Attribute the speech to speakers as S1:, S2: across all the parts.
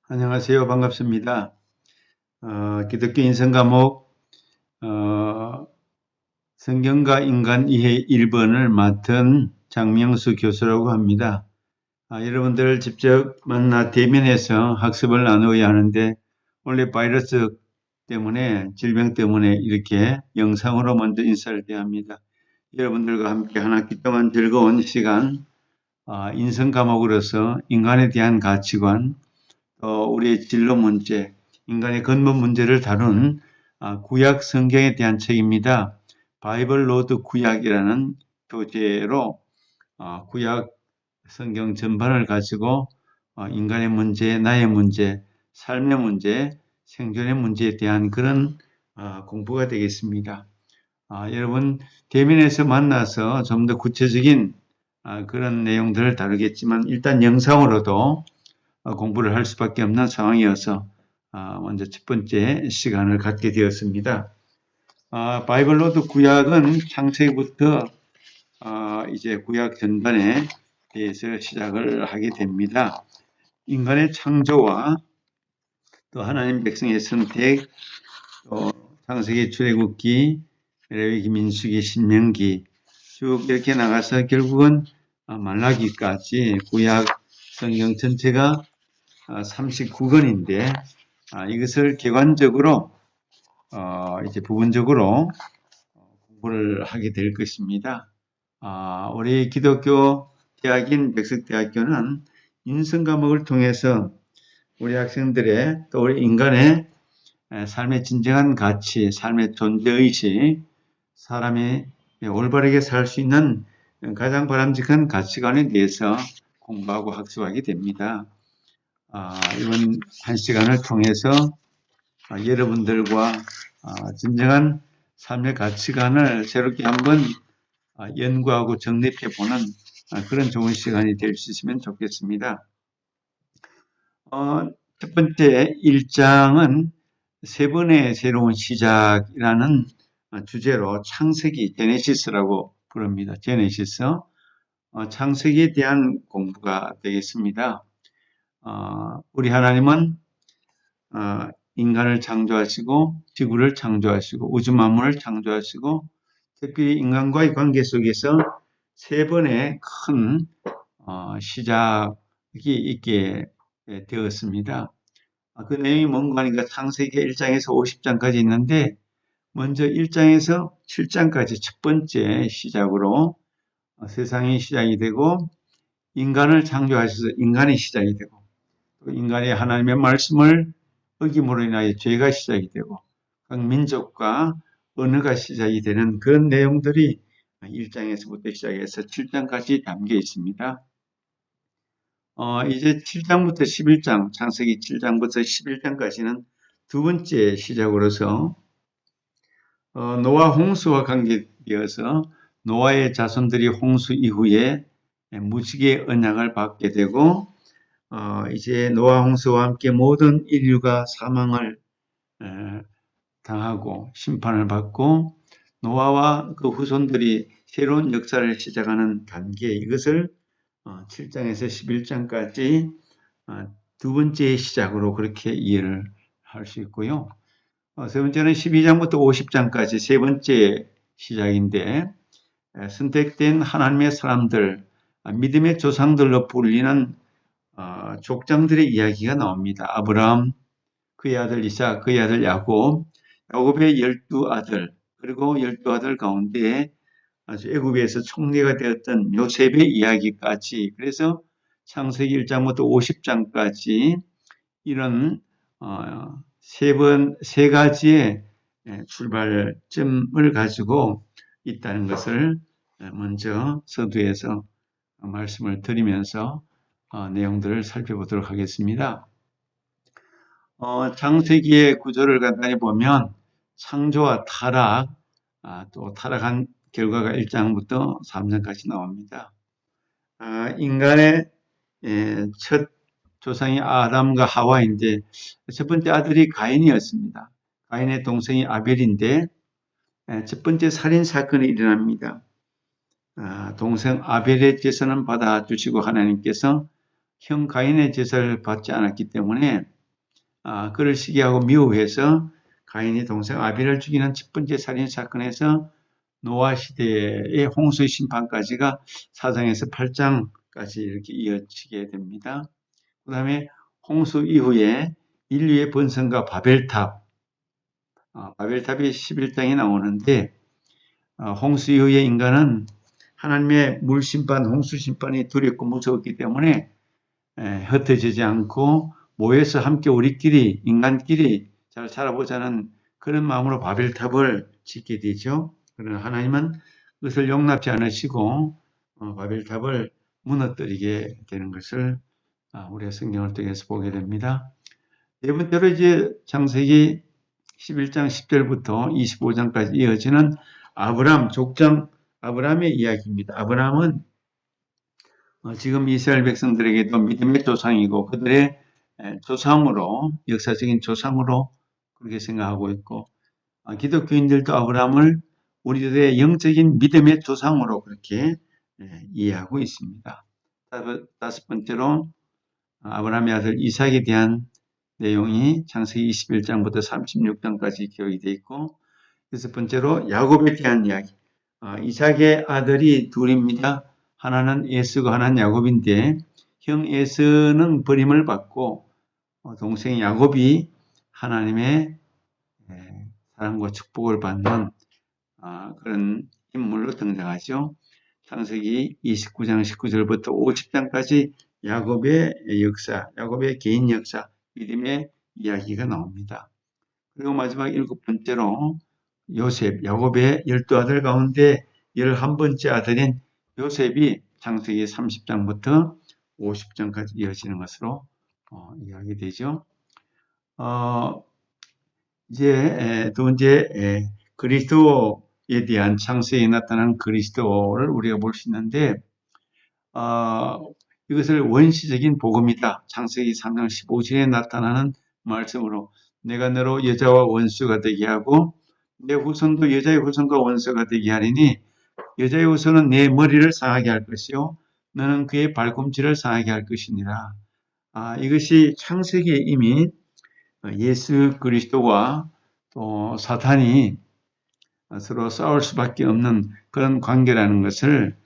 S1: 안녕하세요. 반갑습니다. 기독교 인생 과목 성경과 인간 이해 1번을 맡은 장명수 교수라고 합니다. 여러분들 직접 만나 대면해서 학습을 나누어야 하는데 원래 바이러스 때문에 질병 때문에 이렇게 영상으로 먼저 인사를 드려야 합니다. 여러분들과 함께 한 학기 동안 즐거운 시간 인성 과목으로서 인간에 대한 가치관 우리의 진로 문제, 인간의 근본 문제를 다룬 구약 성경에 대한 책입니다. 바이블 로드 구약이라는 교재로 구약 성경 전반을 가지고 인간의 문제, 나의 문제, 삶의 문제, 생존의 문제에 대한 그런 공부가 되겠습니다. 여러분 대면에서 만나서 좀 더 구체적인 그런 내용들을 다루겠지만 일단 영상으로도 공부를 할 수밖에 없는 상황이어서 먼저 첫 번째 시간을 갖게 되었습니다. 바이블 로드 구약은 창세기부터 이제 구약 전반에 대해서 시작을 하게 됩니다. 인간의 창조와 또 하나님 백성의 선택, 또 창세기, 출애굽기, 레위기, 민수기, 신명기 쭉 이렇게 나가서 결국은 말라기까지 구약 성경 전체가 39권인데 이것을 객관적으로 이제 부분적으로 공부를 하게 될 것입니다. 우리 기독교 대학인 백석대학교는 인성 과목을 통해서 우리 학생들의 또 우리 인간의 삶의 진정한 가치, 삶의 존재의식, 사람이 올바르게 살 수 있는 가장 바람직한 가치관에 대해서 공부하고 학습하게 됩니다. 이번 한 시간을 통해서 여러분들과 진정한 삶의 가치관을 새롭게 한번 연구하고 정립해보는 그런 좋은 시간이 될 수 있으면 좋겠습니다. 첫 번째 1장은 세 번의 새로운 시작이라는 주제로 창세기, 제네시스라고 부릅니다. 제네시스, 창세기에 대한 공부가 되겠습니다. 우리 하나님은 인간을 창조하시고 지구를 창조하시고 우주 만물을 창조하시고 특별히 인간과의 관계 속에서 세 번의 큰 시작이 있게 되었습니다. 그 내용이 뭔가 하니까 창세기 1장에서 50장까지 있는데 먼저 1장에서 7장까지 첫 번째 시작으로 세상이 시작이 되고 인간을 창조하셔서 인간이 시작이 되고 또 인간이 하나님의 말씀을 어김으로 인하여 죄가 시작이 되고 각 민족과 언어가 시작이 되는 그런 내용들이 1장에서부터 시작해서 7장까지 담겨 있습니다. 이제 7장부터 11장, 창세기 7장부터 11장까지는 두 번째 시작으로서 노아 홍수와 관계되어서 노아의 자손들이 홍수 이후에 무지개 언약을 받게 되고 이제 노아 홍수와 함께 모든 인류가 사망을 당하고 심판을 받고 노아와 그 후손들이 새로운 역사를 시작하는 단계, 이것을 7장에서 11장까지 두 번째 시작으로 그렇게 이해를 할 수 있고요. 세 번째는 12장부터 50장까지 세 번째 시작인데 선택된 하나님의 사람들, 믿음의 조상들로 불리는 족장들의 이야기가 나옵니다. 아브라함, 그의 아들 이삭, 그의 아들 야곱, 야곱의 12아들, 그리고 12아들 가운데 아주 애굽에서 총리가 되었던 요셉의 이야기까지, 그래서 창세기 1장부터 50장까지 이런 세 가지의 출발점을 가지고 있다는 것을 먼저 서두에서 말씀을 드리면서 내용들을 살펴보도록 하겠습니다. 창세기의 구조를 간단히 보면 창조와 타락, 또 타락한 결과가 1장부터 3장까지 나옵니다. 인간의 첫 조상이 아담과 하와인데 첫 번째 아들이 가인이었습니다. 가인의 동생이 아벨인데 첫 번째 살인 사건이 일어납니다. 동생 아벨의 제사는 받아주시고 하나님께서 형 가인의 제사를 받지 않았기 때문에 그를 시기하고 미워해서 가인이 동생 아벨을 죽이는 첫 번째 살인 사건에서 노아 시대의 홍수 심판까지가 4장에서 8장까지 이렇게 이어지게 됩니다. 그 다음에 홍수 이후에 인류의 번성과 바벨탑, 바벨탑이 11장에 나오는데 홍수 이후에 인간은 하나님의 물심판, 홍수심판이 두렵고 무서웠기 때문에 흩어지지 않고 모여서 함께 우리끼리 인간끼리 잘 살아보자는 그런 마음으로 바벨탑을 짓게 되죠. 그러나 하나님은 그것을 용납지 않으시고 바벨탑을 무너뜨리게 되는 것을 우리가 성경을 통해서 보게 됩니다. 네 번째로 이제 창세기 11장 10절부터 25장까지 이어지는 아브람 족장 아브람의 이야기입니다. 아브람은 지금 이스라엘 백성들에게도 믿음의 조상이고 그들의 조상으로 역사적인 조상으로 그렇게 생각하고 있고 기독교인들도 아브람을 우리들의 영적인 믿음의 조상으로 그렇게 이해하고 있습니다. 다섯 번째로 아브람의 아들 이삭에 대한 내용이 창세기 21장부터 36장까지 기록이 되어 있고 여섯 번째로 야곱에 대한 이야기. 이삭의 아들이 둘입니다. 하나는 에스고 하나는 야곱인데 형 에스는 버림을 받고 동생 야곱이 하나님의 사랑과 축복을 받는 그런 인물로 등장하죠. 창세기 29장 19절부터 50장까지 야곱의 역사, 야곱의 개인 역사, 믿음의 이야기가 나옵니다. 그리고 마지막 일곱 번째로 요셉, 야곱의 12아들 가운데 11번째 아들인 요셉이 창세기 30장부터 50장까지 이어지는 것으로 이야기되죠. 이제 두 번째 그리스도에 대한 창세기에 나타난 그리스도를 우리가 볼 수 있는데 이것을 원시적인 복음이다. 창세기 3장 15절에 나타나는 말씀으로 내가 너로 여자와 원수가 되게 하고 내 후손도 여자의 후손과 원수가 되게 하리니 여자의 후손은 내 머리를 상하게 할 것이요 너는 그의 발꿈치를 상하게 할 것이니라. 이것이 창세기에 이미 예수 그리스도와 또 사탄이 서로 싸울 수밖에 없는 그런 관계라는 것을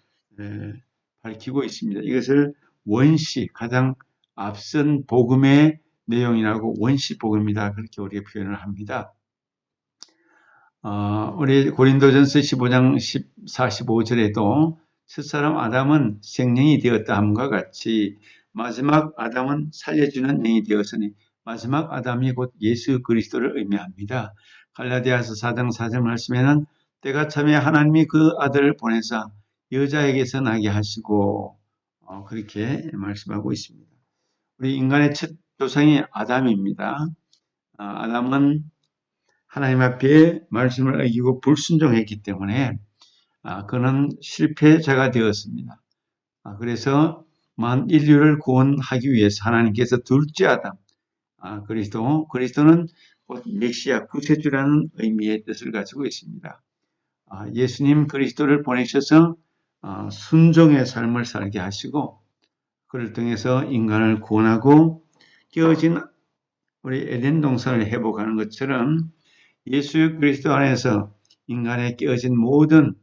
S1: 밝히고 있습니다. 이것을 원시, 가장 앞선 복음의 내용이라고 원시 복음이다. 그렇게 우리가 표현을 합니다. 우리 고린도전서 15장 45절에도 첫사람 아담은 생명이 되었다 함과 같이 마지막 아담은 살려주는 영이 되었으니 마지막 아담이 곧 예수 그리스도를 의미합니다. 갈라디아서 4장 4절 말씀에는 때가 참에 하나님이 그 아들을 보내사 여자에게서 나게 하시고 그렇게 말씀하고 있습니다. 우리 인간의 첫 조상이 아담입니다. 아담은 하나님 앞에 말씀을 어기고 불순종했기 때문에 그는 실패자가 되었습니다. 그래서 만 인류를 구원하기 위해서 하나님께서 둘째 아담 그리스도는 곧 메시아 구세주라는 의미의 뜻을 가지고 있습니다. 예수님 그리스도를 보내셔서 순종의 삶을 살게 하시고 그를 통해서 인간을 구원하고 깨어진 우리 에덴 동산을 회복하는 것처럼 예수 그리스도 안에서 인간의 깨어진 모든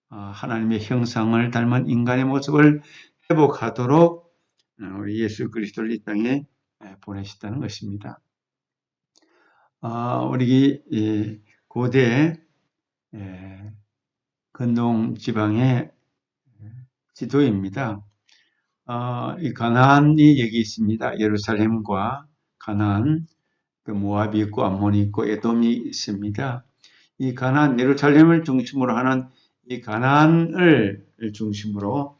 S1: 하나님의 형상을 닮은 인간의 모습을 회복하도록 우리 예수 그리스도를 이 땅에 보내셨다는 것입니다. 우리 고대 근동 지방의 지도입니다. 이 가나안이 여기 있습니다. 예루살렘과 가나안, 모압이 있고 암몬이 있고 에돔이 있습니다. 이 가나안, 예루살렘을 중심으로 하는 이 가나안을 중심으로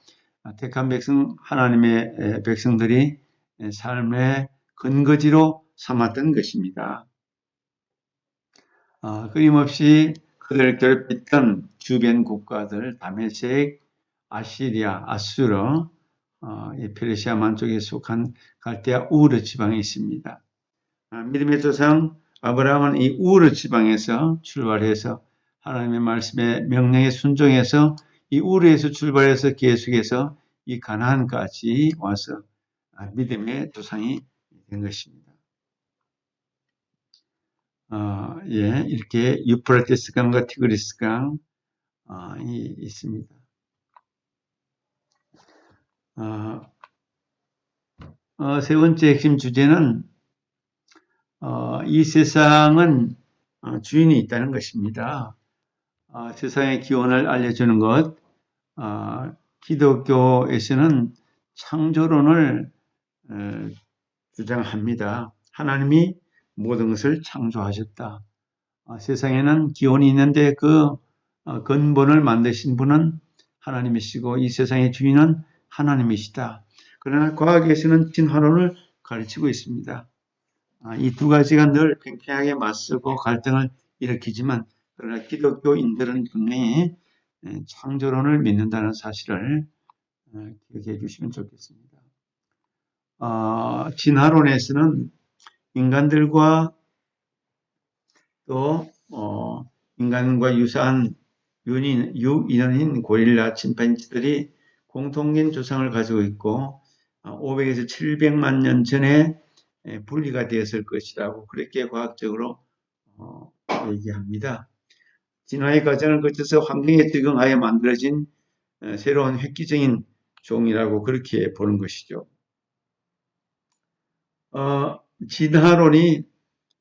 S1: 택한 백성, 하나님의 백성들이 삶의 근거지로 삼았던 것입니다. 끊임없이 그들을 괴롭혔던 주변 국가들, 다메섹, 아시리아, 아수르, 페르시아 만족에 속한 갈대아 우르 지방에 있습니다. 믿음의 조상 아브라함은 이 우르 지방에서 출발해서 하나님의 말씀에 명령에 순종해서 이 우르에서 출발해서 계속해서 이 가나안까지 와서 믿음의 조상이 된 것입니다. 예, 이렇게 유프라테스 강과 티그리스 강이 있습니다. 세 번째 핵심 주제는 이 세상은 주인이 있다는 것입니다. 세상의 기원을 알려주는 것, 기독교에서는 창조론을 주장합니다. 하나님이 모든 것을 창조하셨다. 세상에는 기원이 있는데 그 근본을 만드신 분은 하나님이시고 이 세상의 주인은 하나님이시다. 그러나 과학에서는 진화론을 가르치고 있습니다. 이 두 가지가 늘 팽팽하게 맞서고 갈등을 일으키지만 그러나 기독교인들은 분명히 창조론을 믿는다는 사실을 기억해 주시면 좋겠습니다. 진화론에서는 인간들과 또 인간과 유사한 유인원인 고릴라, 침팬지들이 공통된 조상을 가지고 있고 500에서 700만 년 전에 분리가 되었을 것이라고 그렇게 과학적으로 얘기합니다. 진화의 과정을 거쳐서 환경에 적응하여 만들어진 새로운 획기적인 종이라고 그렇게 보는 것이죠. 진화론이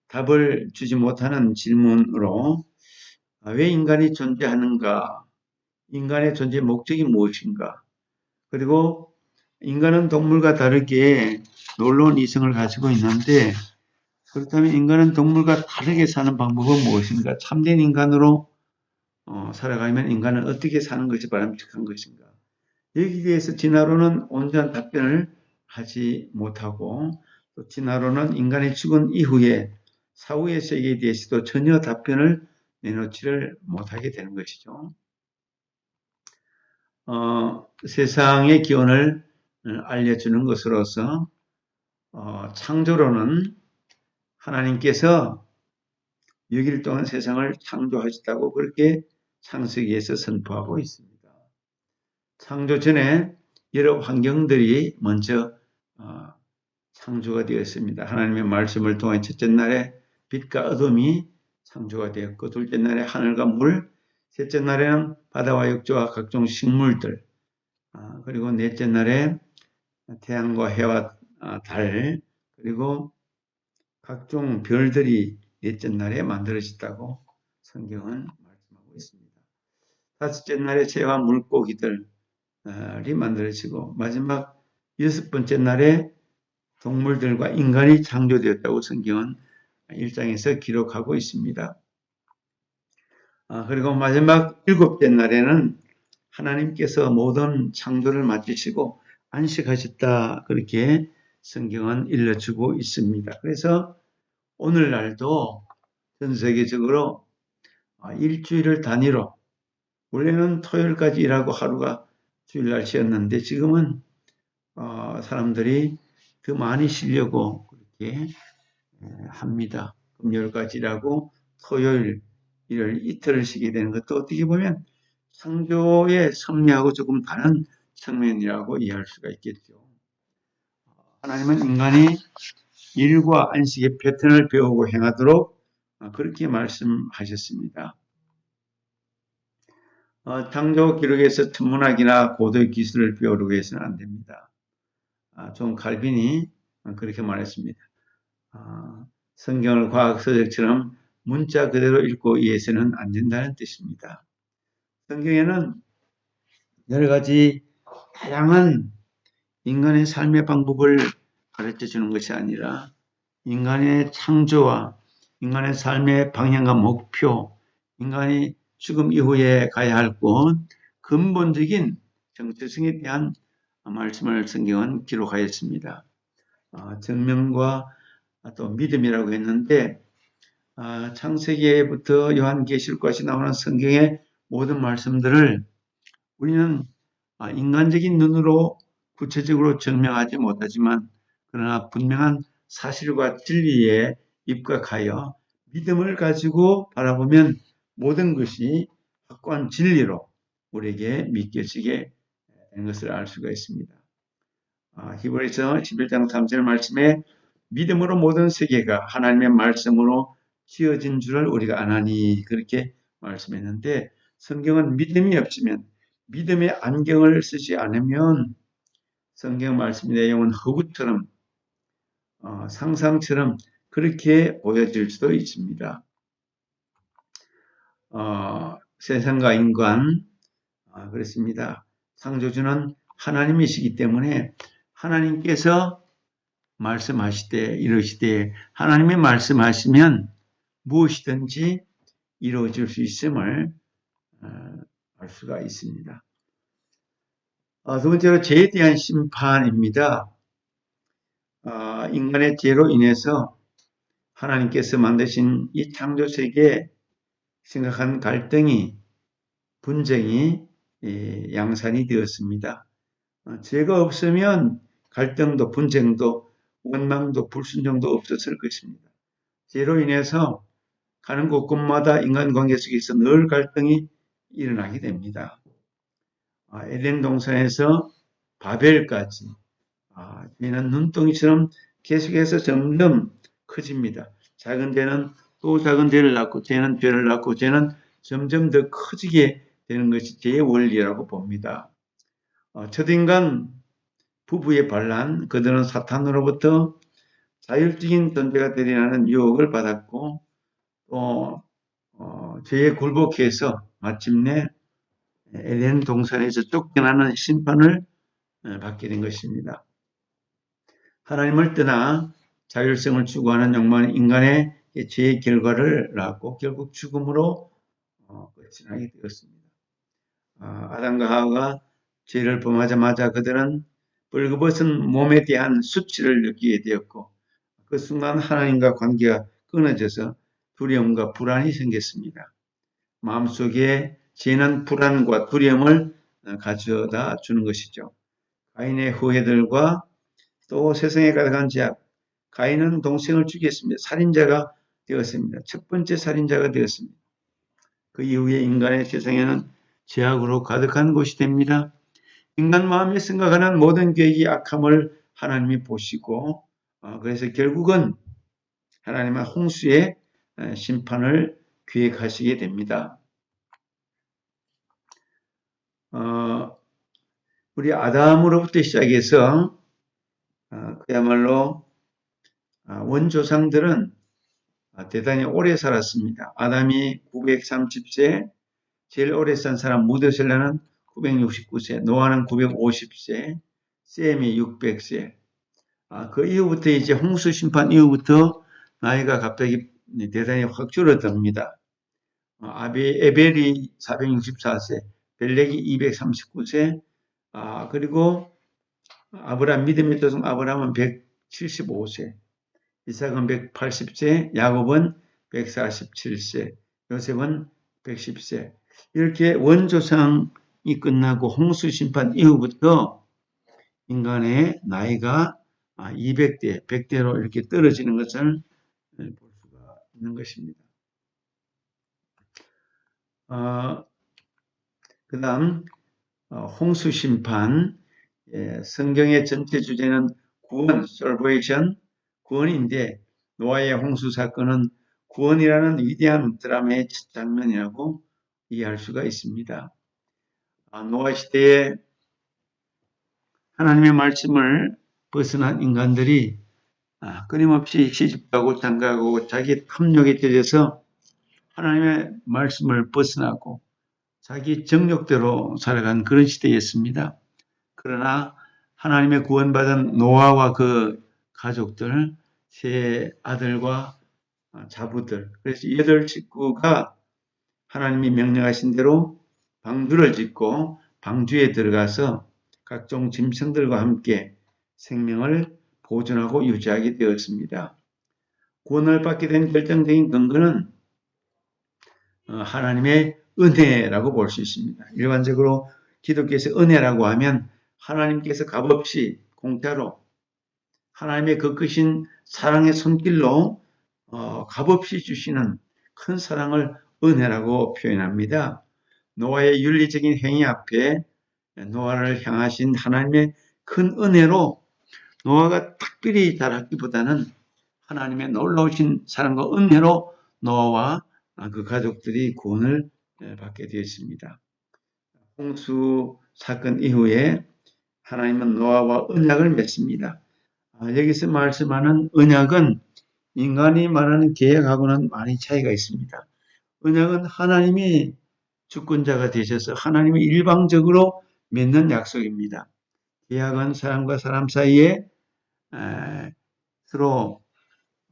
S1: 답을 주지 못하는 질문으로 왜 인간이 존재하는가? 인간의 존재 목적이 무엇인가? 그리고 인간은 동물과 다르게 놀라운 이성을 가지고 있는데 그렇다면 인간은 동물과 다르게 사는 방법은 무엇인가? 참된 인간으로 살아가면 인간은 어떻게 사는 것이 바람직한 것인가? 여기에 대해서 진화론은 온전한 답변을 하지 못하고 또 진화론은 인간이 죽은 이후에 사후의 세계에 대해서도 전혀 답변을 내놓지를 못하게 되는 것이죠. 세상의 기원을 알려주는 것으로서 창조론은 하나님께서 6일 동안 세상을 창조하셨다고 그렇게 창세기에서 선포하고 있습니다. 창조 전에 여러 환경들이 먼저 창조가 되었습니다. 하나님의 말씀을 통해 첫째 날에 빛과 어둠이 창조가 되었고 둘째 날에 하늘과 물, 셋째 날에는 바다와 육조와 각종 식물들, 그리고 넷째 날에 태양과 해와 달, 그리고 각종 별들이 넷째 날에 만들어졌다고 성경은 말씀하고 있습니다. 다섯째 날에 새와 물고기들이 만들어지고 마지막 여섯 번째 날에 동물들과 인간이 창조되었다고 성경은 1장에서 기록하고 있습니다. 그리고 마지막 일곱째 날에는 하나님께서 모든 창조를 마치시고 안식하셨다 그렇게 성경은 일러주고 있습니다. 그래서 오늘날도 전 세계적으로 일주일을 단위로 원래는 토요일까지 일하고 하루가 주일날이었는데 지금은 사람들이 더 많이 쉬려고 그렇게 합니다. 금요일까지 일하고 토요일, 일요일 이틀을 쉬게 되는 것도 어떻게 보면 창조의 섭리하고 조금 다른 측면이라고 이해할 수가 있겠죠. 하나님은 인간이 일과 안식의 패턴을 배우고 행하도록 그렇게 말씀하셨습니다. 창조 기록에서 천문학이나 고도의 기술을 배우려고 해서는 안 됩니다. 존 칼빈이 그렇게 말했습니다. 성경을 과학서적처럼 문자 그대로 읽고 이해해서는 안 된다는 뜻입니다. 성경에는 여러 가지 다양한 인간의 삶의 방법을 가르쳐 주는 것이 아니라 인간의 창조와 인간의 삶의 방향과 목표, 인간이 죽음 이후에 가야 할 곳, 근본적인 정체성에 대한 말씀을 성경은 기록하였습니다. 정명과 또 믿음이라고 했는데 창세기부터 요한계시록까지 나오는 성경의 모든 말씀들을 우리는 인간적인 눈으로 구체적으로 증명하지 못하지만 그러나 분명한 사실과 진리에 입각하여 믿음을 가지고 바라보면 모든 것이 확고한 진리로 우리에게 믿겨지게 되는 것을 알 수가 있습니다. 히브리서 11장 3절 말씀에 믿음으로 모든 세계가 하나님의 말씀으로 지어진 줄을 우리가 아나니 그렇게 말씀했는데 성경은 믿음이 없으면 믿음의 안경을 쓰지 않으면 성경 말씀 내용은 허구처럼 상상처럼 그렇게 보여질 수도 있습니다. 세상과 인간 그렇습니다. 창조주는 하나님이시기 때문에 하나님께서 말씀하시되 이르시되 하나님이 말씀하시면 무엇이든지 이루어질 수 있음을 알 수가 있습니다. 두 번째로 죄에 대한 심판입니다. 인간의 죄로 인해서 하나님께서 만드신 이 창조 세계에 심각한 갈등이 분쟁이 양산이 되었습니다. 죄가 없으면 갈등도 분쟁도 원망도 불순종도 없었을 것입니다. 죄로 인해서 가는 곳곳마다 인간관계 속에서 늘 갈등이 일어나게 됩니다. 에덴 동산에서 바벨까지 죄는 눈덩이처럼 계속해서 점점 커집니다. 작은 죄는 또 작은 죄를 낳고 죄는 죄를 낳고 죄는 점점 더 커지게 되는 것이 죄의 원리라고 봅니다. 첫인간 부부의 반란, 그들은 사탄으로부터 자율적인 존재가 되려는 유혹을 받았고 또 죄에 굴복해서 마침내 에덴 동산에서 쫓겨나는 심판을 받게 된 것입니다. 하나님을 떠나 자율성을 추구하는 욕망은 인간의 죄의 결과를 낳고 결국 죽음으로 끝이 나게 되었습니다. 아담과 하와가 죄를 범하자마자 그들은 벌거벗은 몸에 대한 수치를 느끼게 되었고 그 순간 하나님과 관계가 끊어져서 두려움과 불안이 생겼습니다. 마음속에 죄는 불안과 두려움을 가져다 주는 것이죠. 가인의 후예들과 또 세상에 가득한 죄악, 가인은 동생을 죽였습니다. 살인자가 되었습니다. 첫 번째 살인자가 되었습니다. 그 이후에 인간의 세상에는 죄악으로 가득한 곳이 됩니다. 인간 마음에 생각하는 모든 계획이 악함을 하나님이 보시고 그래서 결국은 하나님은 홍수의 심판을 기획하시게 됩니다. 우리 아담으로부터 시작해서 그야말로 원조상들은 대단히 오래 살았습니다. 아담이 930세, 제일 오래 산 사람 무드셀라는 969세, 노아는 950세, 셈이 600세. 그 이후부터 이제 홍수 심판 이후부터 나이가 갑자기 대단히 확 줄어듭니다. 에벨이 464세, 벨렉이 239세, 그리고 아브라함 믿음의 조상 아브라함은 175세, 이삭은 180세, 야곱은 147세, 요셉은 110세. 이렇게 원조상이 끝나고 홍수 심판 이후부터 인간의 나이가 200대, 100대로 이렇게 떨어지는 것을 볼 수가 있는 것입니다. 그 다음 홍수 심판, 성경의 전체 주제는 구원, salvation, 구원인데 노아의 홍수 사건은 구원이라는 위대한 드라마의 첫 장면이라고 이해할 수가 있습니다. 노아 시대에 하나님의 말씀을 벗어난 인간들이 끊임없이 시집가고 장가가고 자기 탐욕에 젖어서 하나님의 말씀을 벗어나고 자기 정욕대로 살아간 그런 시대였습니다. 그러나 하나님의 구원받은 노아와 그 가족들, 세 아들과 자부들, 그래서 8식구가 하나님이 명령하신 대로 방주를 짓고 방주에 들어가서 각종 짐승들과 함께 생명을 보존하고 유지하게 되었습니다. 구원을 받게 된 결정적인 근거는 하나님의 은혜라고 볼 수 있습니다. 일반적으로 기독교에서 은혜라고 하면 하나님께서 값없이 공짜로 하나님의 그 크신 사랑의 손길로 값없이 주시는 큰 사랑을 은혜라고 표현합니다. 노아의 윤리적인 행위 앞에 노아를 향하신 하나님의 큰 은혜로 노아가 특별히 잘하기보다는 하나님의 놀라우신 사랑과 은혜로 노아와 그 가족들이 구원을 받게 되었습니다. 홍수 사건 이후에 하나님은 노아와 언약을 맺습니다. 여기서 말씀하는 언약은 인간이 말하는 계약하고는 많이 차이가 있습니다. 언약은 하나님이 주권자가 되셔서 하나님이 일방적으로 맺는 약속입니다. 계약은 사람과 사람 사이에 서로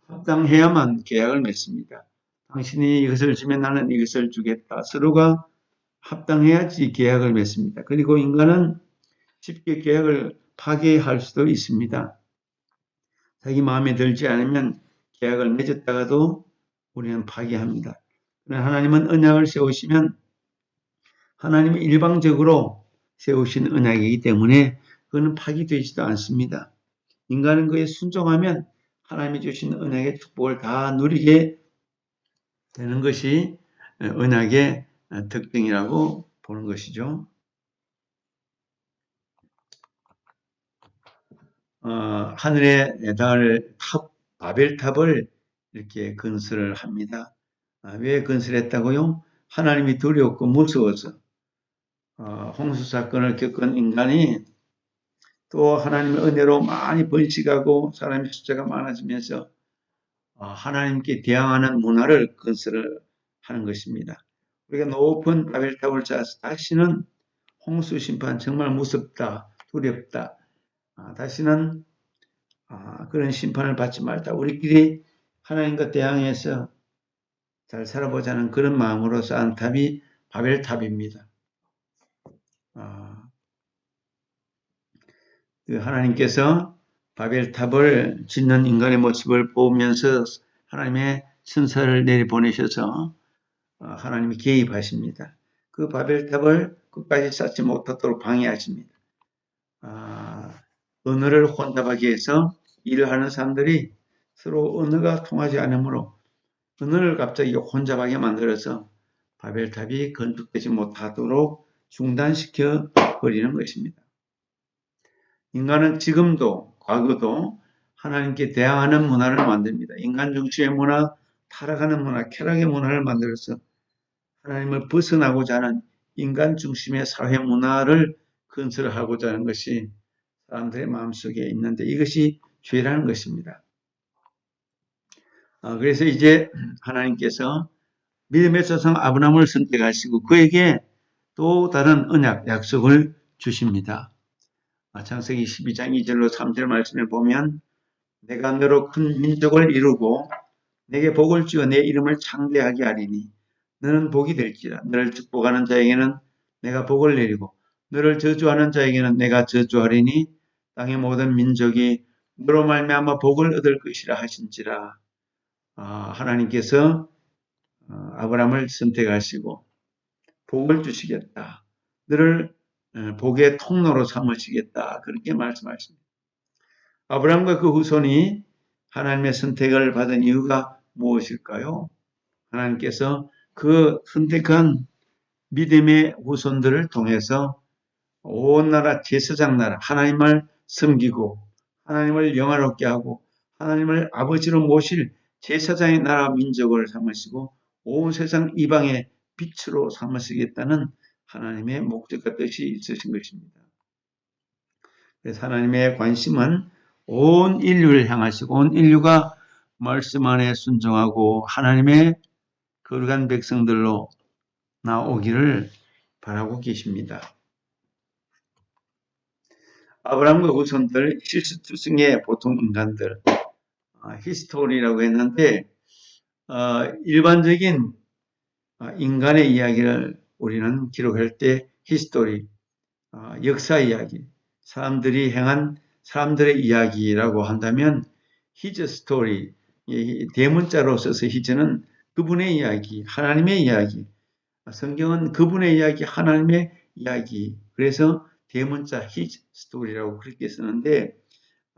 S1: 합당해야만 계약을 맺습니다. 당신이 이것을 주면 나는 이것을 주겠다. 서로가 합당해야지 계약을 맺습니다. 그리고 인간은 쉽게 계약을 파기할 수도 있습니다. 자기 마음에 들지 않으면 계약을 맺었다가도 우리는 파기합니다. 그러나 하나님은 언약을 세우시면 하나님이 일방적으로 세우신 언약이기 때문에 그것은 파기되지도 않습니다. 인간은 그에 순종하면 하나님이 주신 언약의 축복을 다 누리게 되는 것이 언약의 특징이라고 보는 것이죠. 하늘의 달 바벨탑을 이렇게 건설을 합니다. 왜 건설했다고요? 하나님이 두렵고 무서워서. 홍수 사건을 겪은 인간이 또 하나님의 은혜로 많이 번식하고 사람의 숫자가 많아지면서 하나님께 대항하는 문화를 건설을 하는 것입니다. 우리가 높은 바벨탑을 쌓아서 다시는 홍수 심판 정말 무섭다, 두렵다. 다시는 그런 심판을 받지 말다. 우리끼리 하나님과 대항해서 잘 살아보자는 그런 마음으로 쌓은 탑이 바벨탑입니다. 하나님께서 바벨탑을 짓는 인간의 모습을 보면서 하나님의 천사를 내려보내셔서 하나님이 개입하십니다. 그 바벨탑을 끝까지 쌓지 못하도록 방해하십니다. 언어를 혼잡하게 해서 일을 하는 사람들이 서로 언어가 통하지 않으므로 언어를 갑자기 혼잡하게 만들어서 바벨탑이 건축되지 못하도록 중단시켜 버리는 것입니다. 인간은 지금도 과거도 하나님께 대항하는 문화를 만듭니다. 인간 중심의 문화, 타락하는 문화, 쾌락의 문화를 만들어서 하나님을 벗어나고자 하는 인간 중심의 사회 문화를 건설하고자 하는 것이 사람들의 마음속에 있는데 이것이 죄라는 것입니다. 그래서 이제 하나님께서 믿음의 조상 아브라함을 선택하시고 그에게 또 다른 언약, 약속을 주십니다. 창세기 12장 2절로 3절 말씀을 보면 내가 너로 큰 민족을 이루고 내게 복을 주어 내 이름을 창대하게 하리니 너는 복이 될지라. 너를 축복하는 자에게는 내가 복을 내리고 너를 저주하는 자에게는 내가 저주하리니 땅의 모든 민족이 너로 말미암아 복을 얻을 것이라 하신지라. 하나님께서 아브라함을 선택하시고 복을 주시겠다. 너를 복의 통로로 삼으시겠다. 그렇게 말씀하십니다. 아브라함과 그 후손이 하나님의 선택을 받은 이유가 무엇일까요? 하나님께서 그 선택한 믿음의 후손들을 통해서 온 나라 제사장 나라 하나님을 섬기고 하나님을 영화롭게 하고 하나님을 아버지로 모실 제사장의 나라 민족을 삼으시고 온 세상 이방의 빛으로 삼으시겠다는 하나님의 목적과 뜻이 있으신 것입니다. 그래서 하나님의 관심은 온 인류를 향하시고 온 인류가 말씀 안에 순종하고 하나님의 거룩한 백성들로 나오기를 바라고 계십니다. 아브라함과 후손들 실수투성의 보통 인간들 히스토리라고 했는데 일반적인 인간의 이야기를 우리는 기록할 때 히스토리 역사 이야기 사람들이 행한 사람들의 이야기라고 한다면 히즈 스토리 대문자로 써서 히즈는 그분의 이야기 하나님의 이야기 성경은 그분의 이야기 하나님의 이야기 그래서 대문자 his story라고 그렇게 쓰는데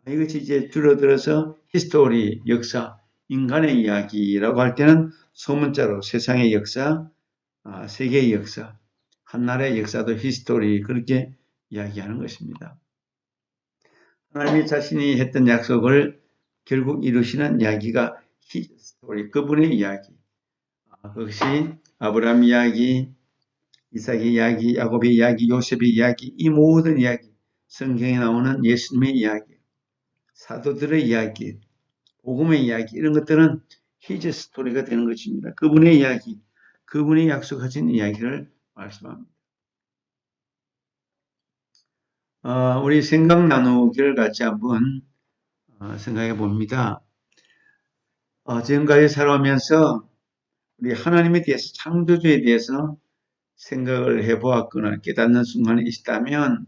S1: 이것이 이제 줄어들어서 history 역사 인간의 이야기라고 할 때는 소문자로 세상의 역사 세계의 역사 한 나라의 역사도 history 그렇게 이야기하는 것입니다. 하나님이 자신이 했던 약속을 결국 이루시는 이야기가 his story 그분의 이야기 그것이 아브라함 이야기, 이삭의 이야기, 야곱의 이야기, 요셉의 이야기, 이 모든 이야기, 성경에 나오는 예수님의 이야기, 사도들의 이야기, 복음의 이야기, 이런 것들은 히즈 스토리가 되는 것입니다. 그분의 이야기, 그분이 약속하신 이야기를 말씀합니다. 우리 생각 나누기를 같이 한번 생각해 봅니다. 지금까지 살아오면서 우리 하나님에 대해서, 창조주에 대해서 생각을 해보았거나 깨닫는 순간이 있다면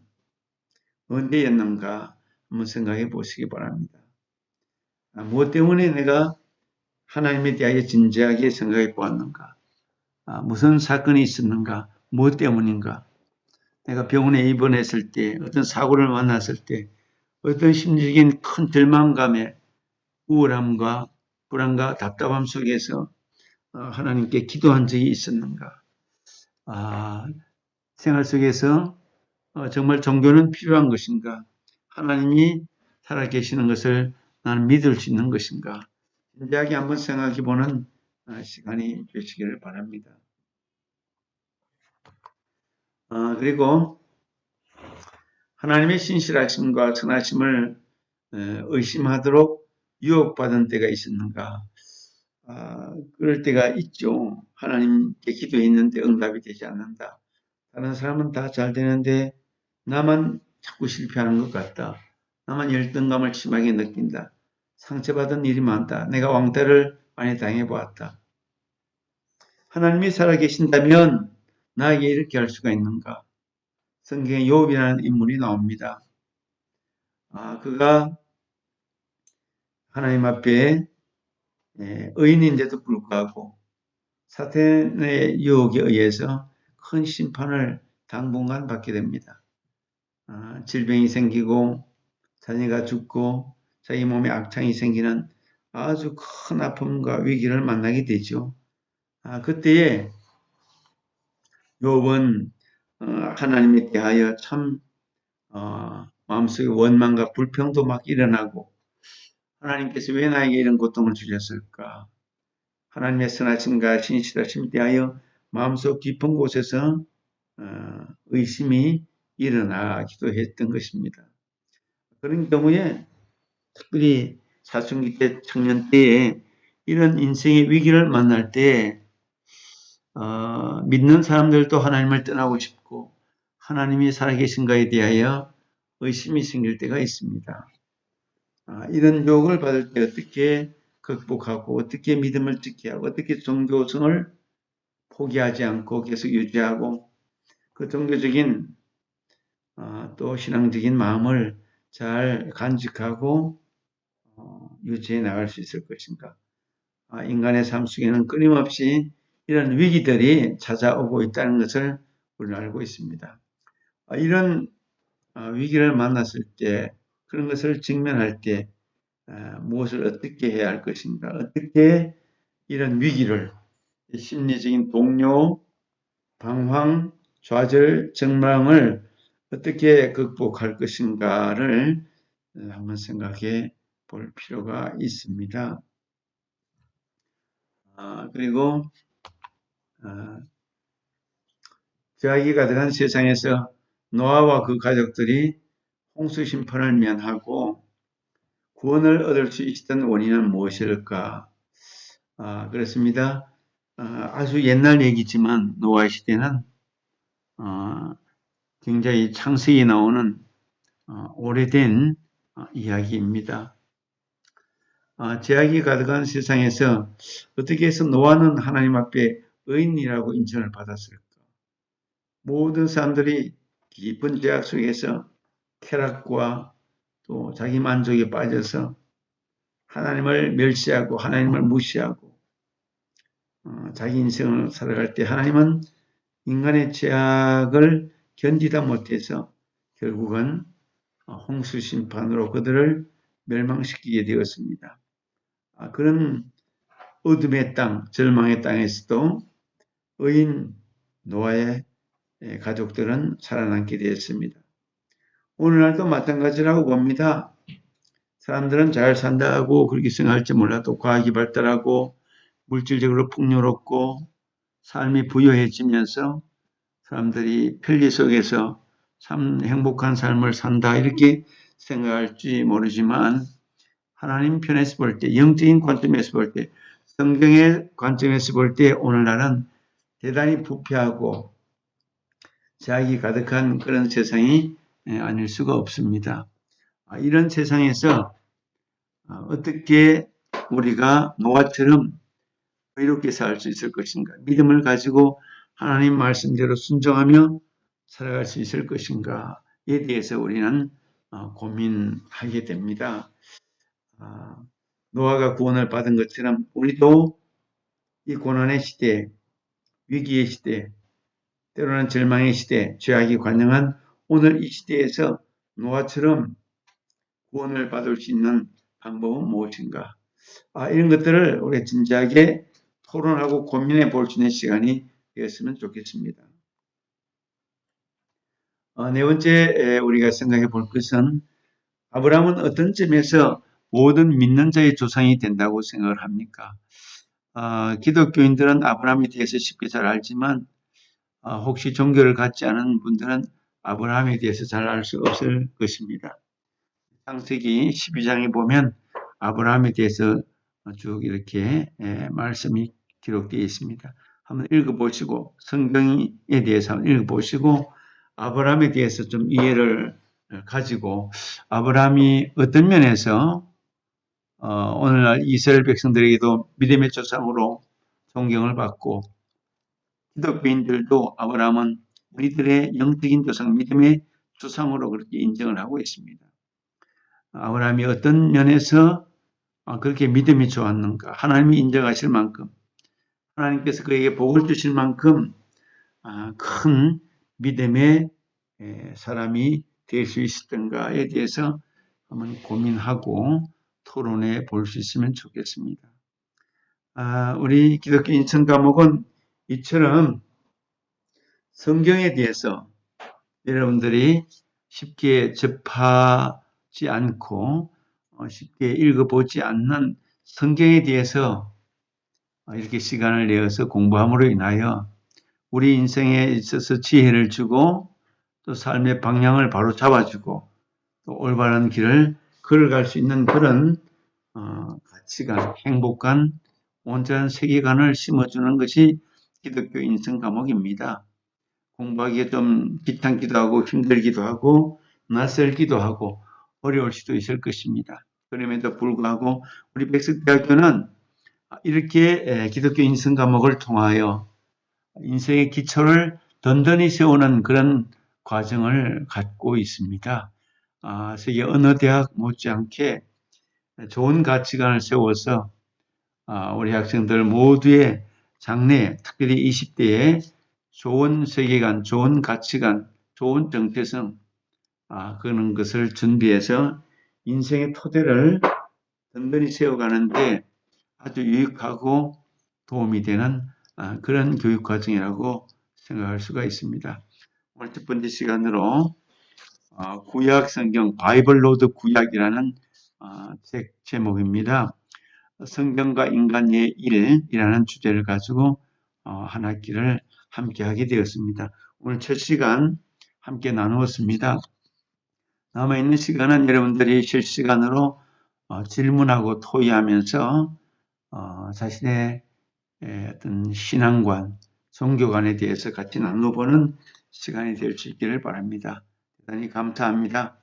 S1: 언제였는가 한번 생각해 보시기 바랍니다. 무엇 때문에 내가 하나님에 대하여 진지하게 생각해 보았는가? 무슨 사건이 있었는가? 무엇 때문인가? 내가 병원에 입원했을 때, 어떤 사고를 만났을 때, 어떤 심리적인 큰 절망감에 우울함과 불안과 답답함 속에서 하나님께 기도한 적이 있었는가? 생활 속에서 정말 종교는 필요한 것인가? 하나님이 살아계시는 것을 나는 믿을 수 있는 것인가? 진지하게 한번 생각해보는 시간이 되시기를 바랍니다. 그리고 하나님의 신실하심과 선하심을 의심하도록 유혹받은 때가 있었는가? 그럴 때가 있죠. 하나님께 기도했는데 응답이 되지 않는다. 다른 사람은 다 잘 되는데 나만 자꾸 실패하는 것 같다. 나만 열등감을 심하게 느낀다. 상처받은 일이 많다. 내가 왕따를 많이 당해보았다. 하나님이 살아계신다면 나에게 이렇게 할 수가 있는가? 성경에 욥이라는 인물이 나옵니다. 그가 하나님 앞에 의인인데도 불구하고 사탄의 유혹에 의해서 큰 심판을 당분간 받게 됩니다. 질병이 생기고 자녀가 죽고 자기 몸에 악창이 생기는 아주 큰 아픔과 위기를 만나게 되죠. 그때에 욥은 하나님에 대하여 참 마음속에 원망과 불평도 막 일어나고 하나님께서 왜 나에게 이런 고통을 주셨을까? 하나님의 선하심과 신실하심에 대하여 마음속 깊은 곳에서 의심이 일어나기도 했던 것입니다. 그런 경우에 특별히 사춘기 때, 청년 때에 이런 인생의 위기를 만날 때 믿는 사람들도 하나님을 떠나고 싶고 하나님이 살아계신가에 대하여 의심이 생길 때가 있습니다. 이런 유혹을 받을 때 어떻게 극복하고 어떻게 믿음을 지키고 어떻게 종교성을 포기하지 않고 계속 유지하고 그 종교적인 또 신앙적인 마음을 잘 간직하고 유지해 나갈 수 있을 것인가? 인간의 삶 속에는 끊임없이 이런 위기들이 찾아오고 있다는 것을 우리는 알고 있습니다. 이런 위기를 만났을 때 그런 것을 직면할 때 무엇을 어떻게 해야 할 것인가? 어떻게 이런 위기를 심리적인 동요, 방황, 좌절, 절망을 어떻게 극복할 것인가를 한번 생각해 볼 필요가 있습니다. 그리고 죄악이 가득한 세상에서 노아와 그 가족들이 홍수 심판을 면하고 구원을 얻을 수 있었던 원인은 무엇일까? 그렇습니다. 아주 옛날 얘기지만 노아 시대는 굉장히 창세기에 나오는 오래된 이야기입니다. 죄악이 가득한 세상에서 어떻게 해서 노아는 하나님 앞에 의인이라고 인정을 받았을까? 모든 사람들이 깊은 죄악 속에서 쾌락과 또 자기 만족에 빠져서 하나님을 멸시하고 하나님을 무시하고 자기 인생을 살아갈 때 하나님은 인간의 죄악을 견디다 못해서 결국은 홍수 심판으로 그들을 멸망시키게 되었습니다. 그런 어둠의 땅, 절망의 땅에서도 의인 노아의 가족들은 살아남게 되었습니다. 오늘날도 마찬가지라고 봅니다. 사람들은 잘 산다고 그렇게 생각할지 몰라도 과학이 발달하고 물질적으로 풍요롭고 삶이 부유해지면서 사람들이 편리 속에서 참 행복한 삶을 산다 이렇게 생각할지 모르지만 하나님 편에서 볼 때, 영적인 관점에서 볼 때, 성경의 관점에서 볼 때 오늘날은 대단히 부패하고 제약이 가득한 그런 세상이 아닐 수가 없습니다. 이런 세상에서 어떻게 우리가 노아처럼 의롭게 살 수 있을 것인가? 믿음을 가지고 하나님 말씀대로 순종하며 살아갈 수 있을 것인가에 대해서 우리는 고민하게 됩니다. 노아가 구원을 받은 것처럼 우리도 이 고난의 시대, 위기의 시대, 때로는 절망의 시대, 죄악이 관영한 오늘 이 시대에서 노아처럼 구원을 받을 수 있는 방법은 무엇인가? 이런 것들을 우리가 진지하게 토론하고 고민해 볼 수 있는 시간이 되었으면 좋겠습니다. 네 번째 우리가 생각해 볼 것은 아브라함은 어떤 점에서 모든 믿는 자의 조상이 된다고 생각을 합니까? 기독교인들은 아브라함에 대해서 쉽게 잘 알지만 혹시 종교를 갖지 않은 분들은 아브라함에 대해서 잘 알 수 없을 것입니다. 창세기 12장에 보면 아브라함에 대해서 쭉 이렇게 말씀이 기록되어 있습니다. 한번 읽어보시고 성경에 대해서 한번 읽어보시고 아브라함에 대해서 좀 이해를 가지고 아브라함이 어떤 면에서 오늘날 이스라엘 백성들에게도 믿음의 조상으로 존경을 받고 기독교인들도 아브라함은 우리들의 영적인 조상, 믿음의 조상으로 그렇게 인정을 하고 있습니다. 아브라함이 어떤 면에서 그렇게 믿음이 좋았는가? 하나님이 인정하실 만큼, 하나님께서 그에게 복을 주실 만큼 큰 믿음의 사람이 될 수 있었던가에 대해서 한번 고민하고 토론해 볼 수 있으면 좋겠습니다. 우리 기독교 인천 과목은 이처럼 성경에 대해서 여러분들이 쉽게 접하지 않고 쉽게 읽어보지 않는 성경에 대해서 이렇게 시간을 내어서 공부함으로 인하여 우리 인생에 있어서 지혜를 주고 또 삶의 방향을 바로 잡아주고 또 올바른 길을 걸어갈 수 있는 그런 가치관, 행복한 온전한 세계관을 심어주는 것이 기독교 인생 과목입니다. 공부하기에 좀 귀찮기도 하고 힘들기도 하고 낯설기도 하고 어려울 수도 있을 것입니다. 그럼에도 불구하고 우리 백석대학교는 이렇게 기독교 인생 과목을 통하여 인생의 기초를 든든히 세우는 그런 과정을 갖고 있습니다. 세계 어느 대학 못지않게 좋은 가치관을 세워서 우리 학생들 모두의 장래, 특별히 20대에 좋은 세계관, 좋은 가치관, 좋은 정체성 그런 것을 준비해서 인생의 토대를 든든히 세워가는데 아주 유익하고 도움이 되는 그런 교육 과정이라고 생각할 수가 있습니다. 오늘 첫 번째 시간으로 구약 성경, 바이블 로드 구약이라는 책 제목입니다. 성경과 인간의 일이라는 주제를 가지고 한 학기를 함께 하게 되었습니다. 오늘 첫 시간 함께 나누었습니다. 남아있는 시간은 여러분들이 실시간으로 질문하고 토의하면서 자신의 어떤 신앙관, 종교관에 대해서 같이 나눠보는 시간이 될 수 있기를 바랍니다. 대단히 감사합니다.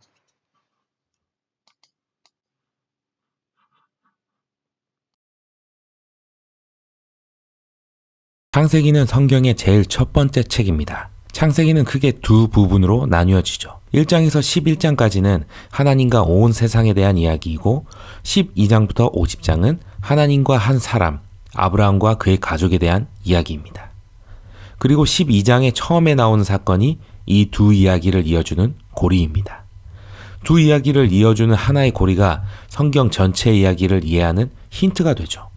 S2: 창세기는 성경의 제일 첫 번째 책입니다. 창세기는 크게 두 부분으로 나뉘어지죠. 1장에서 11장까지는 하나님과 온 세상에 대한 이야기이고 12장부터 50장은 하나님과 한 사람, 아브라함과 그의 가족에 대한 이야기입니다. 그리고 12장의 처음에 나오는 사건이 이 두 이야기를 이어주는 고리입니다. 두 이야기를 이어주는 하나의 고리가 성경 전체 이야기를 이해하는 힌트가 되죠.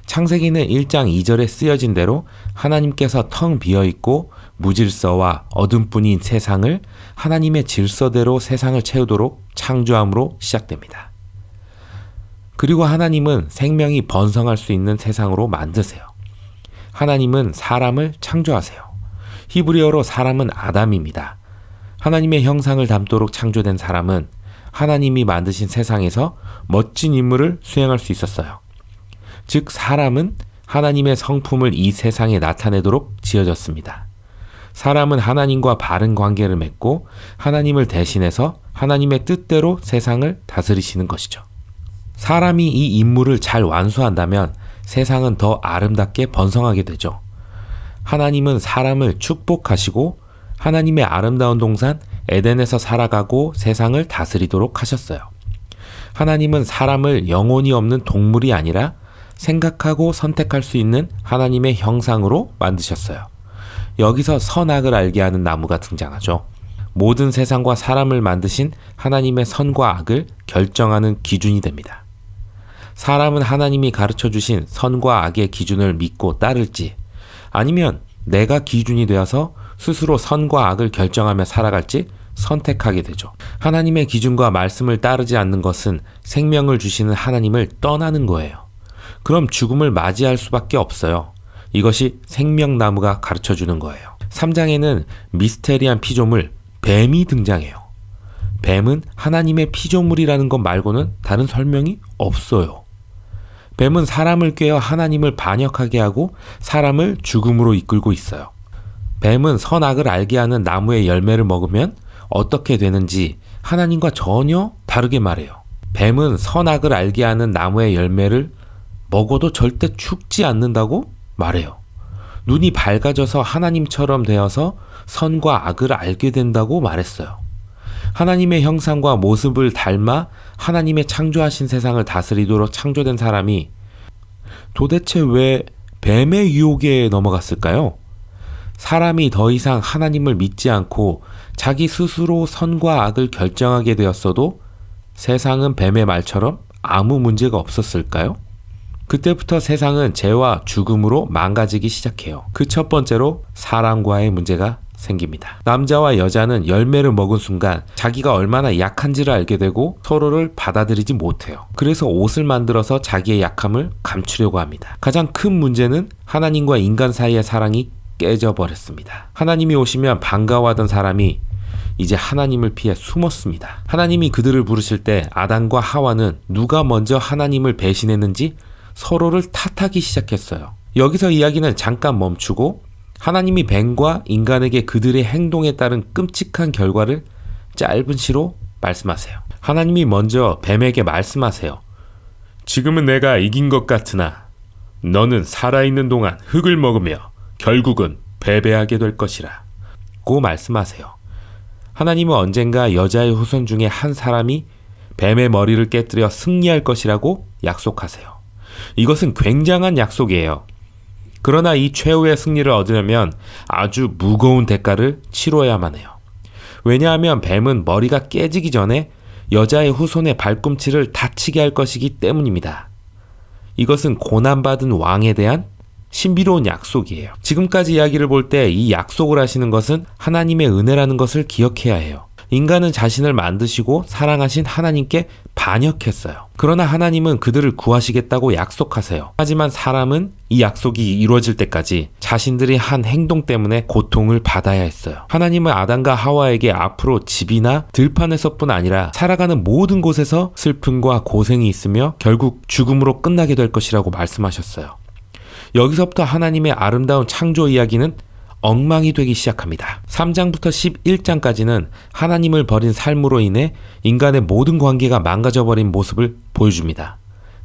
S2: 창세기는 1장 2절에 쓰여진 대로 하나님께서 텅 비어있고 무질서와 어둠뿐인 세상을 하나님의 질서대로 세상을 채우도록 창조함으로 시작됩니다. 그리고 하나님은 생명이 번성할 수 있는 세상으로 만드세요. 하나님은 사람을 창조하세요. 히브리어로 사람은 아담입니다. 하나님의 형상을 담도록 창조된 사람은 하나님이 만드신 세상에서 멋진 임무를 수행할 수 있었어요. 즉, 사람은 하나님의 성품을 이 세상에 나타내도록 지어졌습니다. 사람은 하나님과 바른 관계를 맺고 하나님을 대신해서 하나님의 뜻대로 세상을 다스리시는 것이죠. 사람이 이 임무를 잘 완수한다면 세상은 더 아름답게 번성하게 되죠. 하나님은 사람을 축복하시고 하나님의 아름다운 동산 에덴에서 살아가고 세상을 다스리도록 하셨어요. 하나님은 사람을 영혼이 없는 동물이 아니라 생각하고 선택할 수 있는 하나님의 형상으로 만드셨어요. 여기서 선악을 알게 하는 나무가 등장하죠. 모든 세상과 사람을 만드신 하나님의 선과 악을 결정하는 기준이 됩니다. 사람은 하나님이 가르쳐 주신 선과 악의 기준을 믿고 따를지, 아니면 내가 기준이 되어서 스스로 선과 악을 결정하며 살아갈지 선택하게 되죠. 하나님의 기준과 말씀을 따르지 않는 것은 생명을 주시는 하나님을 떠나는 거예요. 그럼 죽음을 맞이할 수밖에 없어요. 이것이 생명나무가 가르쳐 주는 거예요. 3장에는 미스테리한 피조물, 뱀이 등장해요. 뱀은 하나님의 피조물이라는 것 말고는 다른 설명이 없어요. 뱀은 사람을 꿰어 하나님을 반역하게 하고 사람을 죽음으로 이끌고 있어요. 뱀은 선악을 알게 하는 나무의 열매를 먹으면 어떻게 되는지 하나님과 전혀 다르게 말해요. 뱀은 선악을 알게 하는 나무의 열매를 먹어도 절대 죽지 않는다고 말해요. 눈이 밝아져서 하나님처럼 되어서 선과 악을 알게 된다고 말했어요. 하나님의 형상과 모습을 닮아 하나님의 창조하신 세상을 다스리도록 창조된 사람이 도대체 왜 뱀의 유혹에 넘어갔을까요? 사람이 더 이상 하나님을 믿지 않고 자기 스스로 선과 악을 결정하게 되었어도 세상은 뱀의 말처럼 아무 문제가 없었을까요? 그때부터 세상은 죄와 죽음으로 망가지기 시작해요. 그 첫 번째로 사람과의 문제가 생깁니다. 남자와 여자는 열매를 먹은 순간 자기가 얼마나 약한지를 알게 되고 서로를 받아들이지 못해요. 그래서 옷을 만들어서 자기의 약함을 감추려고 합니다. 가장 큰 문제는 하나님과 인간 사이의 사랑이 깨져버렸습니다. 하나님이 오시면 반가워하던 사람이 이제 하나님을 피해 숨었습니다. 하나님이 그들을 부르실 때 아담과 하와는 누가 먼저 하나님을 배신했는지 서로를 탓하기 시작했어요. 여기서 이야기는 잠깐 멈추고 하나님이 뱀과 인간에게 그들의 행동에 따른 끔찍한 결과를 짧은 시로 말씀하세요. 하나님이 먼저 뱀에게 말씀하세요. 지금은 내가 이긴 것 같으나 너는 살아있는 동안 흙을 먹으며 결국은 패배하게 될 것이라 고 말씀하세요. 하나님은 언젠가 여자의 후손 중에 한 사람이 뱀의 머리를 깨뜨려 승리할 것이라고 약속하세요. 이것은 굉장한 약속이에요. 그러나 이 최후의 승리를 얻으려면 아주 무거운 대가를 치러야만 해요. 왜냐하면 뱀은 머리가 깨지기 전에 여자의 후손의 발꿈치를 다치게 할 것이기 때문입니다. 이것은 고난받은 왕에 대한 신비로운 약속이에요. 지금까지 이야기를 볼 때 이 약속을 하시는 것은 하나님의 은혜라는 것을 기억해야 해요. 인간은 자신을 만드시고 사랑하신 하나님께 반역했어요. 그러나 하나님은 그들을 구하시겠다고 약속하세요. 하지만 사람은 이 약속이 이루어질 때까지 자신들이 한 행동 때문에 고통을 받아야 했어요. 하나님은 아담과 하와에게 앞으로 집이나 들판에서뿐 아니라 살아가는 모든 곳에서 슬픔과 고생이 있으며 결국 죽음으로 끝나게 될 것이라고 말씀하셨어요. 여기서부터 하나님의 아름다운 창조 이야기는 엉망이 되기 시작합니다. 3장부터 11장까지는 하나님을 버린 삶으로 인해 인간의 모든 관계가 망가져버린 모습을 보여줍니다.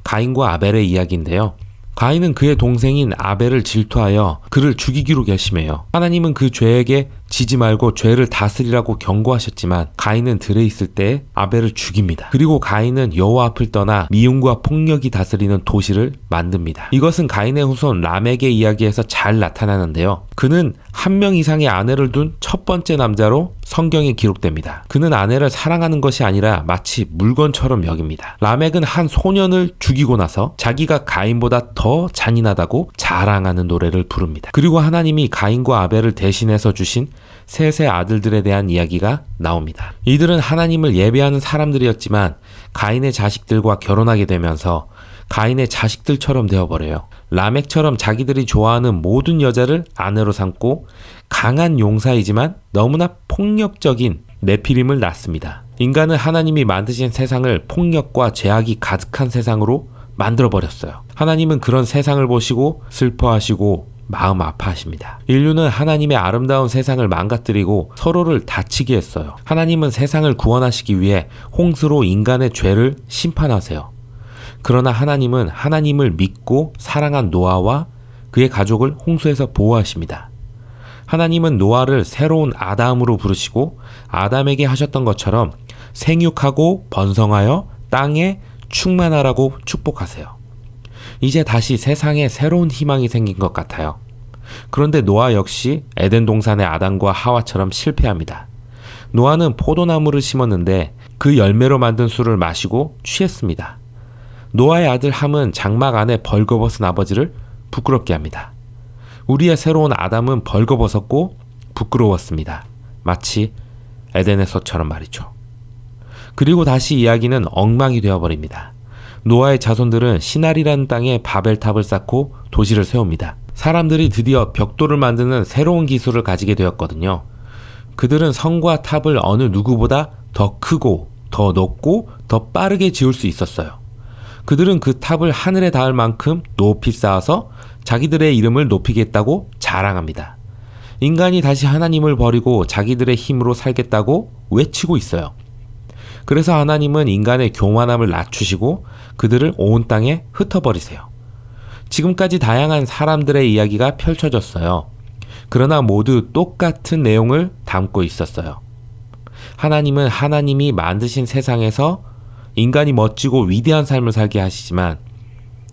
S2: 가인과 아벨의 이야기인데요. 가인은 그의 동생인 아벨을 질투하여 그를 죽이기로 결심해요. 하나님은 그 죄에게 지지 말고 죄를 다스리라고 경고하셨지만 가인은 들에 있을 때 아벨을 죽입니다. 그리고 가인은 여호와 앞을 떠나 미움과 폭력이 다스리는 도시를 만듭니다. 이것은 가인의 후손 라멕의 이야기에서 잘 나타나는데요. 그는 한 명 이상의 아내를 둔 첫 번째 남자로 성경에 기록됩니다. 그는 아내를 사랑하는 것이 아니라 마치 물건처럼 여깁니다. 라멕은 한 소년을 죽이고 나서 자기가 가인보다 더 잔인하다고 자랑하는 노래를 부릅니다. 그리고 하나님이 가인과 아벨을 대신해서 주신 셋의 아들들에 대한 이야기가 나옵니다. 이들은 하나님을 예배하는 사람들이었지만 가인의 자식들과 결혼하게 되면서 가인의 자식들처럼 되어버려요. 라멕처럼 자기들이 좋아하는 모든 여자를 아내로 삼고 강한 용사이지만 너무나 폭력적인 네피림을 낳습니다. 인간은 하나님이 만드신 세상을 폭력과 죄악이 가득한 세상으로 만들어버렸어요. 하나님은 그런 세상을 보시고 슬퍼하시고 마음 아파하십니다. 인류는 하나님의 아름다운 세상을 망가뜨리고 서로를 다치게 했어요. 하나님은 세상을 구원하시기 위해 홍수로 인간의 죄를 심판하세요. 그러나 하나님은 하나님을 믿고 사랑한 노아와 그의 가족을 홍수에서 보호하십니다. 하나님은 노아를 새로운 아담으로 부르시고 아담에게 하셨던 것처럼 생육하고 번성하여 땅에 충만하라고 축복하세요. 이제 다시 세상에 새로운 희망이 생긴 것 같아요. 그런데 노아 역시 에덴 동산의 아담과 하와처럼 실패합니다. 노아는 포도나무를 심었는데 그 열매로 만든 술을 마시고 취했습니다. 노아의 아들 함은 장막 안에 벌거벗은 아버지를 부끄럽게 합니다. 우리의 새로운 아담은 벌거벗었고 부끄러웠습니다. 마치 에덴에서처럼 말이죠. 그리고 다시 이야기는 엉망이 되어버립니다. 노아의 자손들은 시날이라는 땅에 바벨탑을 쌓고 도시를 세웁니다. 사람들이 드디어 벽돌을 만드는 새로운 기술을 가지게 되었거든요. 그들은 성과 탑을 어느 누구보다 더 크고 더 높고 더 빠르게 지을 수 있었어요. 그들은 그 탑을 하늘에 닿을 만큼 높이 쌓아서 자기들의 이름을 높이겠다고 자랑합니다. 인간이 다시 하나님을 버리고 자기들의 힘으로 살겠다고 외치고 있어요. 그래서 하나님은 인간의 교만함을 낮추시고 그들을 온 땅에 흩어버리세요. 지금까지 다양한 사람들의 이야기가 펼쳐졌어요. 그러나 모두 똑같은 내용을 담고 있었어요. 하나님은 하나님이 만드신 세상에서 인간이 멋지고 위대한 삶을 살게 하시지만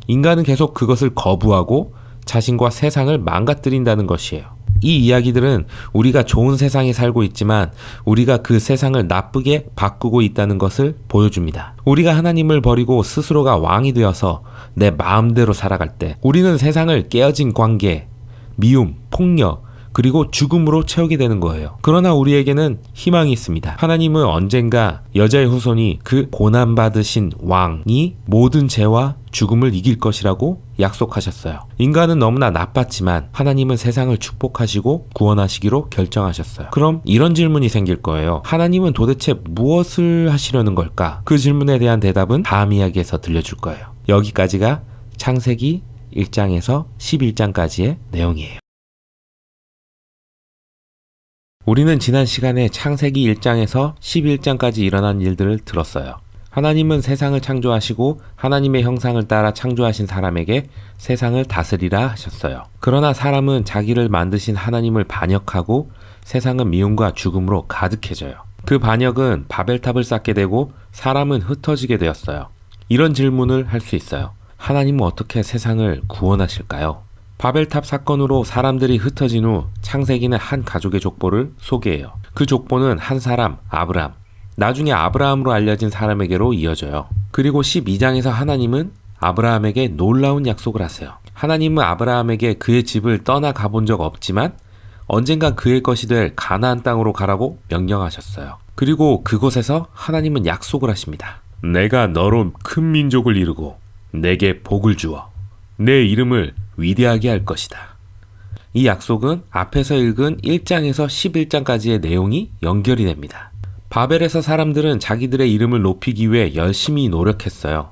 S2: 인간은 계속 그것을 거부하고 자신과 세상을 망가뜨린다는 것이에요. 이 이야기들은 우리가 좋은 세상에 살고 있지만 우리가 그 세상을 나쁘게 바꾸고 있다는 것을 보여줍니다. 우리가 하나님을 버리고 스스로가 왕이 되어서 내 마음대로 살아갈 때 우리는 세상을 깨어진 관계, 미움, 폭력, 그리고 죽음으로 채우게 되는 거예요. 그러나 우리에게는 희망이 있습니다. 하나님은 언젠가 여자의 후손이 그 고난받으신 왕이 모든 죄와 죽음을 이길 것이라고 약속하셨어요. 인간은 너무나 나빴지만 하나님은 세상을 축복하시고 구원하시기로 결정하셨어요. 그럼 이런 질문이 생길 거예요. 하나님은 도대체 무엇을 하시려는 걸까? 그 질문에 대한 대답은 다음 이야기에서 들려줄 거예요. 여기까지가 창세기 1장에서 11장까지의 내용이에요. 우리는 지난 시간에 창세기 1장에서 11장까지 일어난 일들을 들었어요. 하나님은 세상을 창조하시고 하나님의 형상을 따라 창조하신 사람에게 세상을 다스리라 하셨어요. 그러나 사람은 자기를 만드신 하나님을 반역하고 세상은 미움과 죽음으로 가득해져요. 그 반역은 바벨탑을 쌓게 되고 사람은 흩어지게 되었어요. 이런 질문을 할 수 있어요. 하나님은 어떻게 세상을 구원하실까요? 바벨탑 사건으로 사람들이 흩어진 후 창세기는 한 가족의 족보를 소개해요. 그 족보는 한 사람, 아브람, 나중에 아브라함으로 알려진 사람에게로 이어져요. 그리고 12장에서 하나님은 아브라함에게 놀라운 약속을 하세요. 하나님은 아브라함에게 그의 집을 떠나 가본 적 없지만 언젠가 그의 것이 될 가나안 땅으로 가라고 명령하셨어요. 그리고 그곳에서 하나님은 약속을 하십니다. 내가 너로 큰 민족을 이루고 내게 복을 주어 내 이름을 위대하게 할 것이다. 이 약속은 앞에서 읽은 1장에서 11장까지의 내용이 연결이 됩니다. 바벨에서 사람들은 자기들의 이름을 높이기 위해 열심히 노력했어요.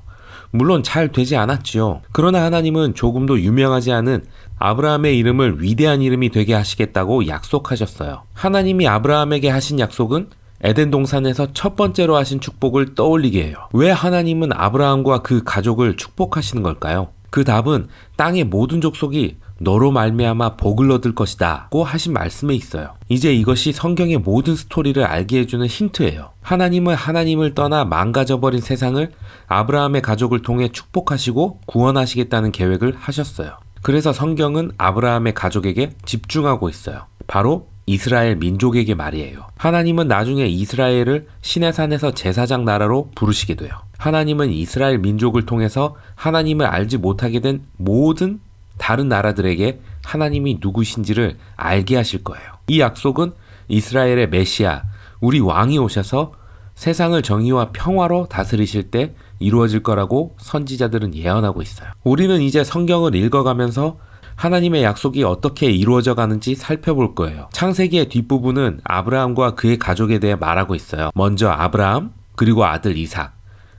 S2: 물론 잘 되지 않았지요. 그러나 하나님은 조금도 유명하지 않은 아브라함의 이름을 위대한 이름이 되게 하시겠다고 약속하셨어요. 하나님이 아브라함에게 하신 약속은 에덴 동산에서 첫 번째로 하신 축복을 떠올리게 해요. 왜 하나님은 아브라함과 그 가족을 축복하시는 걸까요? 그 답은 땅의 모든 족속이 너로 말미암아 복을 얻을 것이다 고 하신 말씀에 있어요. 이제 이것이 성경의 모든 스토리를 알게 해주는 힌트예요. 하나님은 하나님을 떠나 망가져버린 세상을 아브라함의 가족을 통해 축복하시고 구원하시겠다는 계획을 하셨어요. 그래서 성경은 아브라함의 가족에게 집중하고 있어요. 바로 이스라엘 민족에게 말이에요. 하나님은 나중에 이스라엘을 시내산에서 제사장 나라로 부르시게 돼요. 하나님은 이스라엘 민족을 통해서 하나님을 알지 못하게 된 모든 다른 나라들에게 하나님이 누구신지를 알게 하실 거예요. 이 약속은 이스라엘의 메시아, 우리 왕이 오셔서 세상을 정의와 평화로 다스리실 때 이루어질 거라고 선지자들은 예언하고 있어요. 우리는 이제 성경을 읽어가면서 하나님의 약속이 어떻게 이루어져 가는지 살펴볼 거예요. 창세기의 뒷부분은 아브라함과 그의 가족에 대해 말하고 있어요. 먼저 아브라함, 그리고 아들 이삭,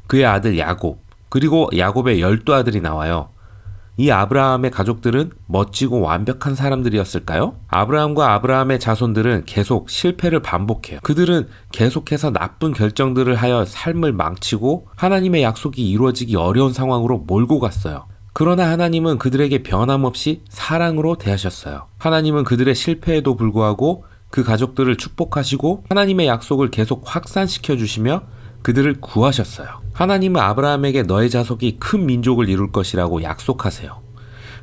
S2: 그의 아들 야곱, 그리고 야곱의 12아들이 나와요. 이 아브라함의 가족들은 멋지고 완벽한 사람들이었을까요? 아브라함과 아브라함의 자손들은 계속 실패를 반복해요. 그들은 계속해서 나쁜 결정들을 하여 삶을 망치고 하나님의 약속이 이루어지기 어려운 상황으로 몰고 갔어요. 그러나 하나님은 그들에게 변함없이 사랑으로 대하셨어요. 하나님은 그들의 실패에도 불구하고 그 가족들을 축복하시고 하나님의 약속을 계속 확산시켜 주시며 그들을 구하셨어요. 하나님은 아브라함에게 너의 자손이 큰 민족을 이룰 것이라고 약속하세요.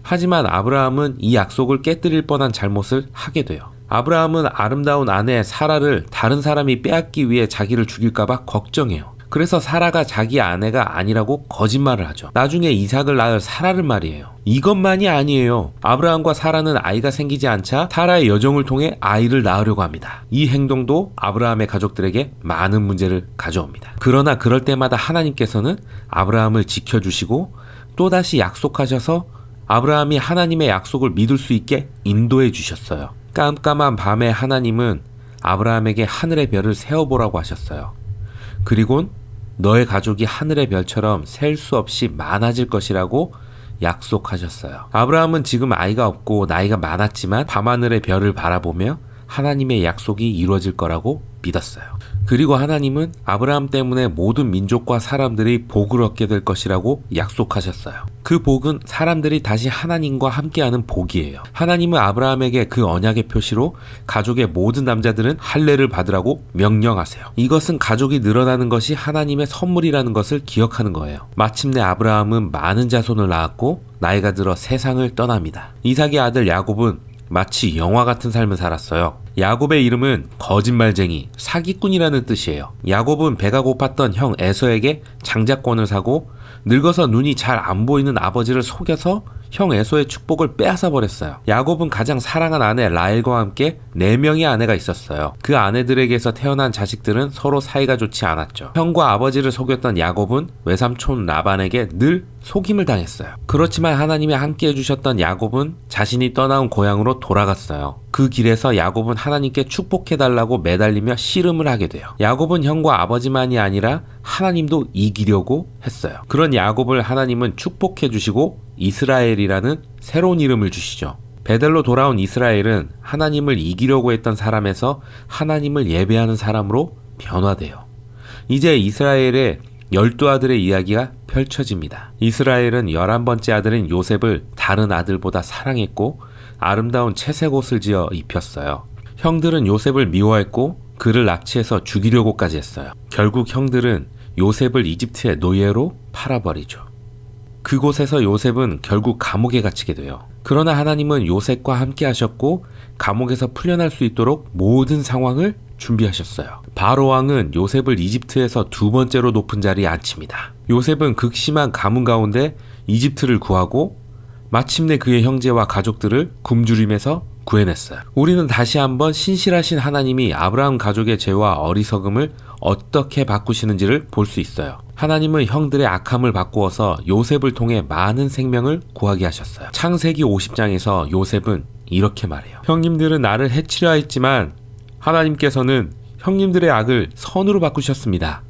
S2: 하지만 아브라함은 이 약속을 깨뜨릴 뻔한 잘못을 하게 돼요. 아브라함은 아름다운 아내 사라를 다른 사람이 빼앗기 위해 자기를 죽일까봐 걱정해요. 그래서 사라가 자기 아내가 아니라고 거짓말을 하죠. 나중에 이삭을 낳을 사라를 말이에요. 이것만이 아니에요. 아브라함과 사라는 아이가 생기지 않자 사라의 여정을 통해 아이를 낳으려고 합니다. 이 행동도 아브라함의 가족들에게 많은 문제를 가져옵니다. 그러나 그럴 때마다 하나님께서는 아브라함을 지켜주시고 또다시 약속하셔서 아브라함이 하나님의 약속을 믿을 수 있게 인도해 주셨어요. 깜깜한 밤에 하나님은 아브라함에게 하늘의 별을 세어보라고 하셨어요. 그리곤 너의 가족이 하늘의 별처럼 셀 수 없이 많아질 것이라고 약속하셨어요. 아브라함은 지금 아이가 없고 나이가 많았지만 밤하늘의 별을 바라보며 하나님의 약속이 이루어질 거라고 믿었어요. 그리고 하나님은 아브라함 때문에 모든 민족과 사람들이 복을 얻게 될 것이라고 약속하셨어요. 그 복은 사람들이 다시 하나님과 함께하는 복이에요. 하나님은 아브라함에게 그 언약의 표시로 가족의 모든 남자들은 할례를 받으라고 명령하세요. 이것은 가족이 늘어나는 것이 하나님의 선물이라는 것을 기억하는 거예요. 마침내 아브라함은 많은 자손을 낳았고 나이가 들어 세상을 떠납니다. 이삭의 아들 야곱은 마치 영화 같은 삶을 살았어요. 야곱의 이름은 거짓말쟁이, 사기꾼이라는 뜻이에요. 야곱은 배가 고팠던 형 에서에게 장자권을 사고 늙어서 눈이 잘 안 보이는 아버지를 속여서 형 에서의 축복을 빼앗아 버렸어요. 야곱은 가장 사랑한 아내 라헬과 함께 4명의 아내가 있었어요. 그 아내들에게서 태어난 자식들은 서로 사이가 좋지 않았죠. 형과 아버지를 속였던 야곱은 외삼촌 라반에게 늘 속임을 당했어요. 그렇지만 하나님이 함께 해주셨던 야곱은 자신이 떠나온 고향으로 돌아갔어요. 그 길에서 야곱은 하나님께 축복해달라고 매달리며 씨름을 하게 돼요. 야곱은 형과 아버지만이 아니라 하나님도 이기려고 했어요. 그런 야곱을 하나님은 축복해주시고 이스라엘이라는 새로운 이름을 주시죠. 베델로 돌아온 이스라엘은 하나님을 이기려고 했던 사람에서 하나님을 예배하는 사람으로 변화돼요. 이제 이스라엘의 12아들의 이야기가 펼쳐집니다. 이스라엘은 11번째 아들인 요셉을 다른 아들보다 사랑했고 아름다운 채색 옷을 지어 입혔어요. 형들은 요셉을 미워했고 그를 납치해서 죽이려고까지 했어요. 결국 형들은 요셉을 이집트의 노예로 팔아버리죠. 그곳에서 요셉은 결국 감옥에 갇히게 돼요. 그러나 하나님은 요셉과 함께 하셨고 감옥에서 풀려날 수 있도록 모든 상황을 준비하셨어요. 바로 왕은 요셉을 이집트에서 2번째로 높은 자리에 앉힙니다. 요셉은 극심한 가뭄 가운데 이집트를 구하고 마침내 그의 형제와 가족들을 굶주림에서 구해냈어요. 우리는 다시 한번 신실하신 하나님이 아브라함 가족의 죄와 어리석음을 어떻게 바꾸시는지를 볼 수 있어요. 하나님은 형들의 악함을 바꾸어서 요셉을 통해 많은 생명을 구하게 하셨어요. 창세기 50장에서 요셉은 이렇게 말해요. 형님들은 나를 해치려 했지만 하나님께서는 형님들의 악을 선으로 바꾸셨습니다.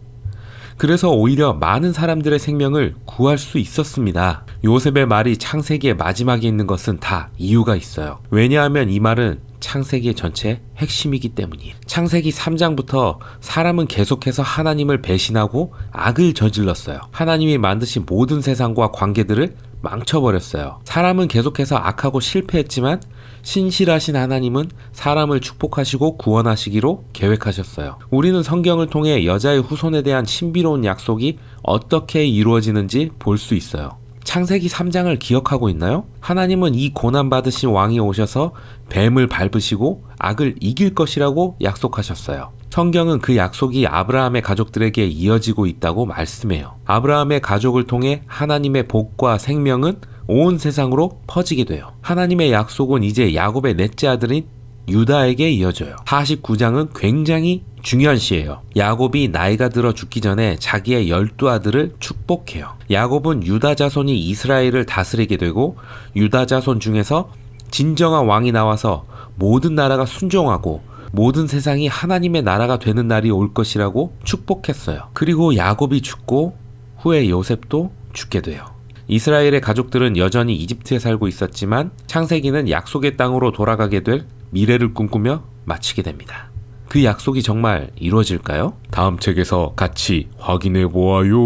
S2: 그래서 오히려 많은 사람들의 생명을 구할 수 있었습니다. 요셉의 말이 창세기의 마지막에 있는 것은 다 이유가 있어요. 왜냐하면 이 말은 창세기의 전체 핵심이기 때문이에요. 창세기 3장부터 사람은 계속해서 하나님을 배신하고 악을 저질렀어요. 하나님이 만드신 모든 세상과 관계들을 망쳐버렸어요. 사람은 계속해서 악하고 실패했지만 신실하신 하나님은 사람을 축복하시고 구원하시기로 계획하셨어요. 우리는 성경을 통해 여자의 후손에 대한 신비로운 약속이 어떻게 이루어지는지 볼 수 있어요. 창세기 3장을 기억하고 있나요? 하나님은 이 고난받으신 왕이 오셔서 뱀을 밟으시고 악을 이길 것이라고 약속하셨어요. 성경은 그 약속이 아브라함의 가족들에게 이어지고 있다고 말씀해요. 아브라함의 가족을 통해 하나님의 복과 생명은 온 세상으로 퍼지게 돼요. 하나님의 약속은 이제 야곱의 넷째 아들인 유다에게 이어져요. 49장은 굉장히 중요한 시예요. 야곱이 나이가 들어 죽기 전에 자기의 12아들을 축복해요. 야곱은 유다 자손이 이스라엘을 다스리게 되고 유다 자손 중에서 진정한 왕이 나와서 모든 나라가 순종하고 모든 세상이 하나님의 나라가 되는 날이 올 것이라고 축복했어요. 그리고 야곱이 죽고 후에 요셉도 죽게 돼요. 이스라엘의 가족들은 여전히 이집트에 살고 있었지만 창세기는 약속의 땅으로 돌아가게 될 미래를 꿈꾸며 마치게 됩니다. 그 약속이 정말 이루어질까요? 다음 책에서 같이 확인해 보아요.